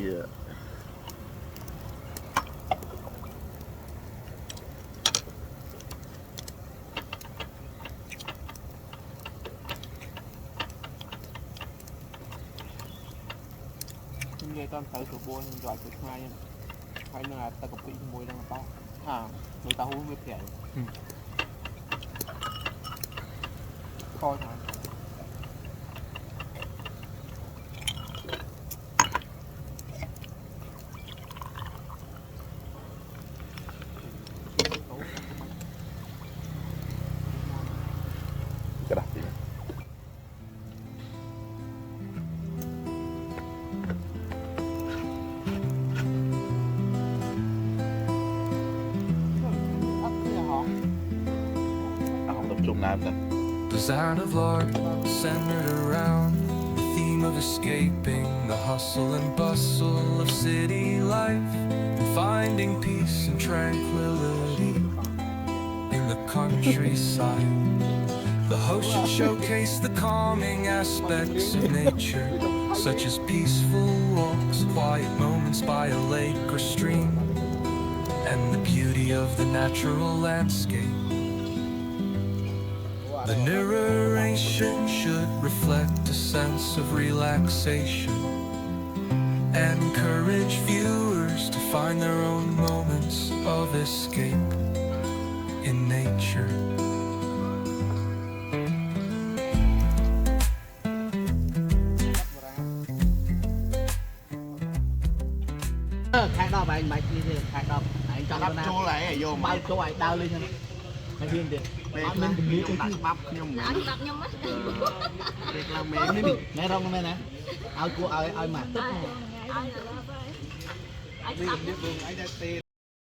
Yeah. Nghe con tới cửa buôn rồi cửa hai hay là ta có bị mùi đang to người ta uống với kẹo coi thôi Cái đặt gì? Không tập trung làm nè. Design of art centered around the theme of escaping the hustle and bustle of city life and finding peace and tranquility in the countryside. The host should showcase the calming aspects of nature, such as peaceful walks, quiet moments by a lake or stream, and the beauty of the natural landscape. The narration should reflect a sense of relaxation and encourage viewers to find their own moments of escape in nature. Khai đo anh mày đi thì khai đo anh cho Lắp chua lại vô mà. bao chỗ anh đau lên nha mày riêng đi mình đừng nghĩ đặt bắp nhưng mà đặt nhom á việc làm mẹ nghe không nghe nè ao cua ao mà tức ai đặt anh đã tiền